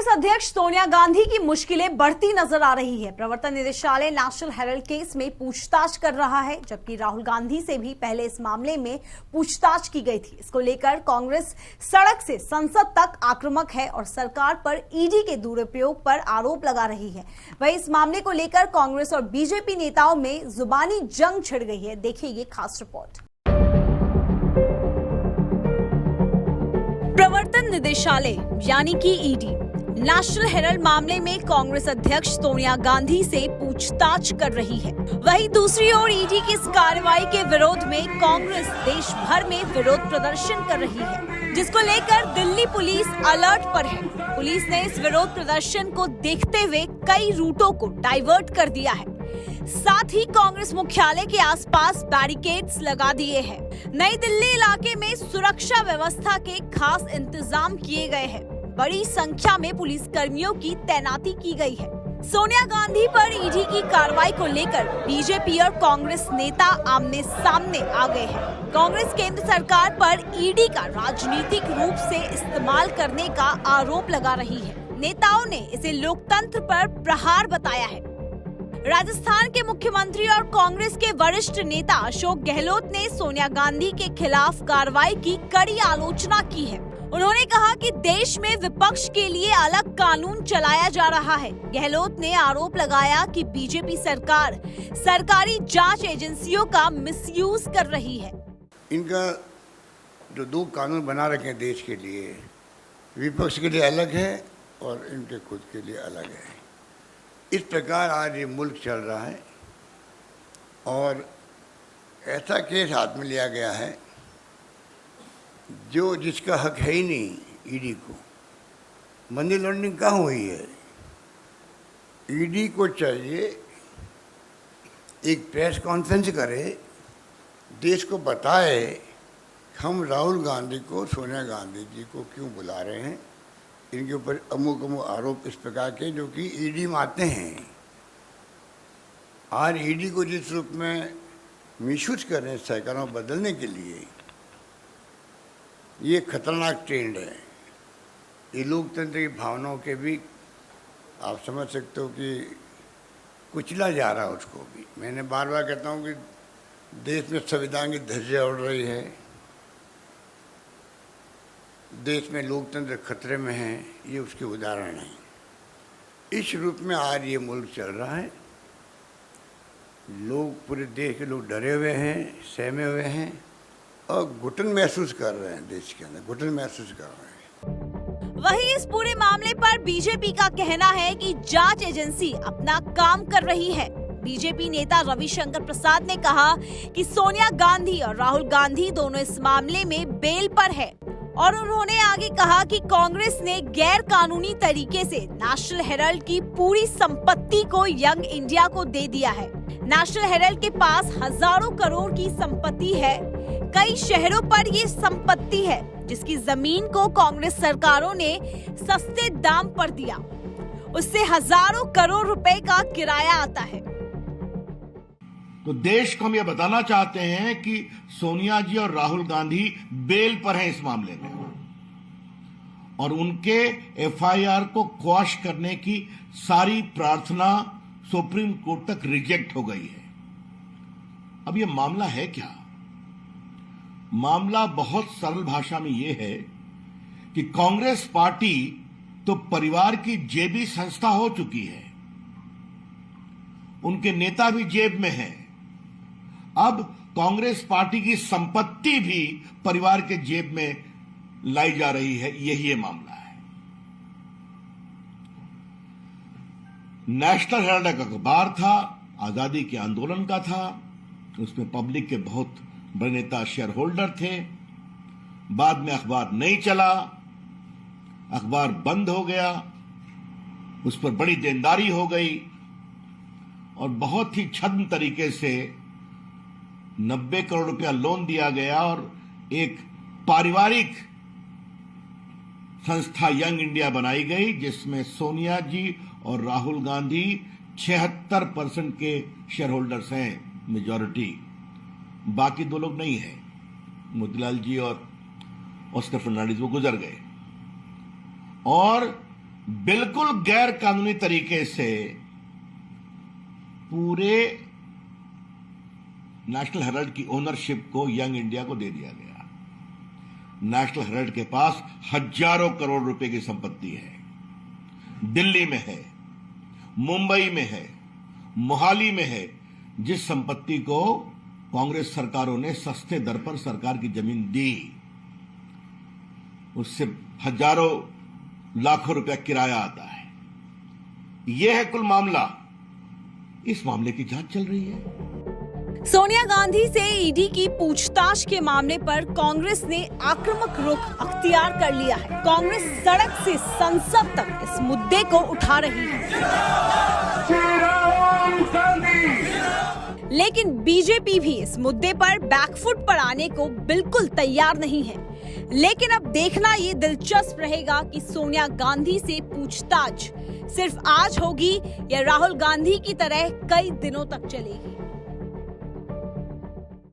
अध्यक्ष सोनिया गांधी की मुश्किलें बढ़ती नजर आ रही है। प्रवर्तन निदेशालय नेशनल हेराल्ड केस में पूछताछ कर रहा है, जबकि राहुल गांधी से भी पहले इस मामले में पूछताछ की गई थी। इसको लेकर कांग्रेस सड़क से संसद तक आक्रामक है और सरकार पर ईडी के दुरुपयोग पर आरोप लगा रही है। वहीं इस मामले को लेकर कांग्रेस और बीजेपी नेताओं में जुबानी जंग छिड़ गई है। देखिए ये खास रिपोर्ट। प्रवर्तन निदेशालय यानी कि ईडी नेशनल हेराल्ड मामले में कांग्रेस अध्यक्ष सोनिया गांधी से पूछताछ कर रही है। वहीं दूसरी ओर ईडी की इस कार्रवाई के विरोध में कांग्रेस देश भर में विरोध प्रदर्शन कर रही है, जिसको लेकर दिल्ली पुलिस अलर्ट पर है। पुलिस ने इस विरोध प्रदर्शन को देखते हुए कई रूटों को डाइवर्ट कर दिया है। साथ ही कांग्रेस मुख्यालय के आसपास बैरिकेड्स लगा दिए हैं। नई दिल्ली इलाके में सुरक्षा व्यवस्था के खास इंतजाम किए गए हैं। बड़ी संख्या में पुलिस कर्मियों की तैनाती की गई है। सोनिया गांधी पर ईडी की कार्रवाई को लेकर बीजेपी और कांग्रेस नेता आमने सामने आ गए हैं। कांग्रेस केंद्र सरकार पर ईडी का राजनीतिक रूप से इस्तेमाल करने का आरोप लगा रही है। नेताओं ने इसे लोकतंत्र पर प्रहार बताया है। राजस्थान के मुख्यमंत्री और कांग्रेस के वरिष्ठ नेता अशोक गहलोत ने सोनिया गांधी के खिलाफ कार्रवाई की कड़ी आलोचना की है। उन्होंने कहा कि देश में विपक्ष के लिए अलग कानून चलाया जा रहा है। गहलोत ने आरोप लगाया कि बीजेपी सरकार सरकारी जांच एजेंसियों का मिसयूज कर रही है। इनका जो दो कानून बना रखे हैं देश के लिए, विपक्ष के लिए अलग है और इनके खुद के लिए अलग है। इस प्रकार आज ये मुल्क चल रहा है और ऐसा केस हाथ में लिया गया है जो जिसका हक है ही नहीं। ईडी को मनी लॉन्ड्रिंग कहाँ हुई है? ईडी को चाहिए एक प्रेस कॉन्फ्रेंस करे, देश को बताए हम राहुल गांधी को, सोनिया गांधी जी को क्यों बुला रहे हैं, इनके ऊपर अमुक अमुक आरोप इस प्रकार के जो कि ईडी में आते हैं। आज ईडी को जिस रूप में मिसयूज कर रहे हैं सरकारों को बदलने के लिए, ये खतरनाक ट्रेंड है। ये लोकतंत्र की भावनाओं के भी आप समझ सकते हो कि कुचला जा रहा है उसको भी। मैंने बार बार कहता हूँ कि देश में संविधान की धज्जियां उड़ रही है, देश में लोकतंत्र खतरे में है, ये उसके उदाहरण हैं। इस रूप में आज ये मुल्क चल रहा है। लोग, पूरे देश के लोग डरे हुए हैं, सहमे हुए हैं और घुटन महसूस कर रहे हैं। देश के अंदर घुटन महसूस कर रहे हैं। वहीं इस पूरे मामले पर बीजेपी का कहना है कि जांच एजेंसी अपना काम कर रही है। बीजेपी नेता रविशंकर प्रसाद ने कहा कि सोनिया गांधी और राहुल गांधी दोनों इस मामले में बेल पर है और उन्होंने आगे कहा कि कांग्रेस ने गैर कानूनी तरीके से नेशनल हेराल्ड की पूरी संपत्ति को यंग इंडिया को दे दिया है। नेशनल हेराल्ड के पास हजारों करोड़ की संपत्ति है। कई शहरों पर ये संपत्ति है जिसकी जमीन को कांग्रेस सरकारों ने सस्ते दाम पर दिया। उससे हजारों करोड़ रुपए का किराया आता है। तो देश को हम ये बताना चाहते हैं कि सोनिया जी और राहुल गांधी बेल पर हैं इस मामले में और उनके एफआईआर को क्वाश करने की सारी प्रार्थना सुप्रीम कोर्ट तक रिजेक्ट हो गई है। अब ये मामला है क्या? मामला बहुत सरल भाषा में यह है कि कांग्रेस पार्टी तो परिवार की जेबी संस्था हो चुकी है, उनके नेता भी जेब में हैं। अब कांग्रेस पार्टी की संपत्ति भी परिवार के जेब में लाई जा रही है। यही ये मामला है। नेशनल हेराल्ड एक अखबार था, आजादी के आंदोलन का था, उसमें पब्लिक के बहुत बड़े नेता शेयर होल्डर थे। बाद में अखबार नहीं चला, अखबार बंद हो गया, उस पर बड़ी देनदारी हो गई और बहुत ही छद्म तरीके से 90 करोड़ रुपया लोन दिया गया और एक पारिवारिक संस्था यंग इंडिया बनाई गई जिसमें सोनिया जी और राहुल गांधी 76% के शेयर होल्डर्स हैं, मेजॉरिटी। बाकी दो लोग नहीं है, मोतीलाल जी और ऑस्कर फर्नांडिस, वो गुजर गए। और बिल्कुल गैर कानूनी तरीके से पूरे नेशनल हेराल्ड की ओनरशिप को यंग इंडिया को दे दिया गया। नेशनल हेराल्ड के पास हजारों करोड़ रुपए की संपत्ति है, दिल्ली में है, मुंबई में है, मोहाली में है, जिस संपत्ति को कांग्रेस सरकारों ने सस्ते दर पर सरकार की जमीन दी, उससे हजारों लाखों रुपया किराया आता है। यह है कुल मामला। इस मामले की जांच चल रही है। सोनिया गांधी से ईडी की पूछताछ के मामले पर कांग्रेस ने आक्रामक रुख अख्तियार कर लिया है। कांग्रेस सड़क से संसद तक इस मुद्दे को उठा रही है, लेकिन बीजेपी भी इस मुद्दे पर बैकफुट पर आने को बिल्कुल तैयार नहीं है। लेकिन अब देखना ये दिलचस्प रहेगा कि सोनिया गांधी से पूछताछ सिर्फ आज होगी या राहुल गांधी की तरह कई दिनों तक चलेगी।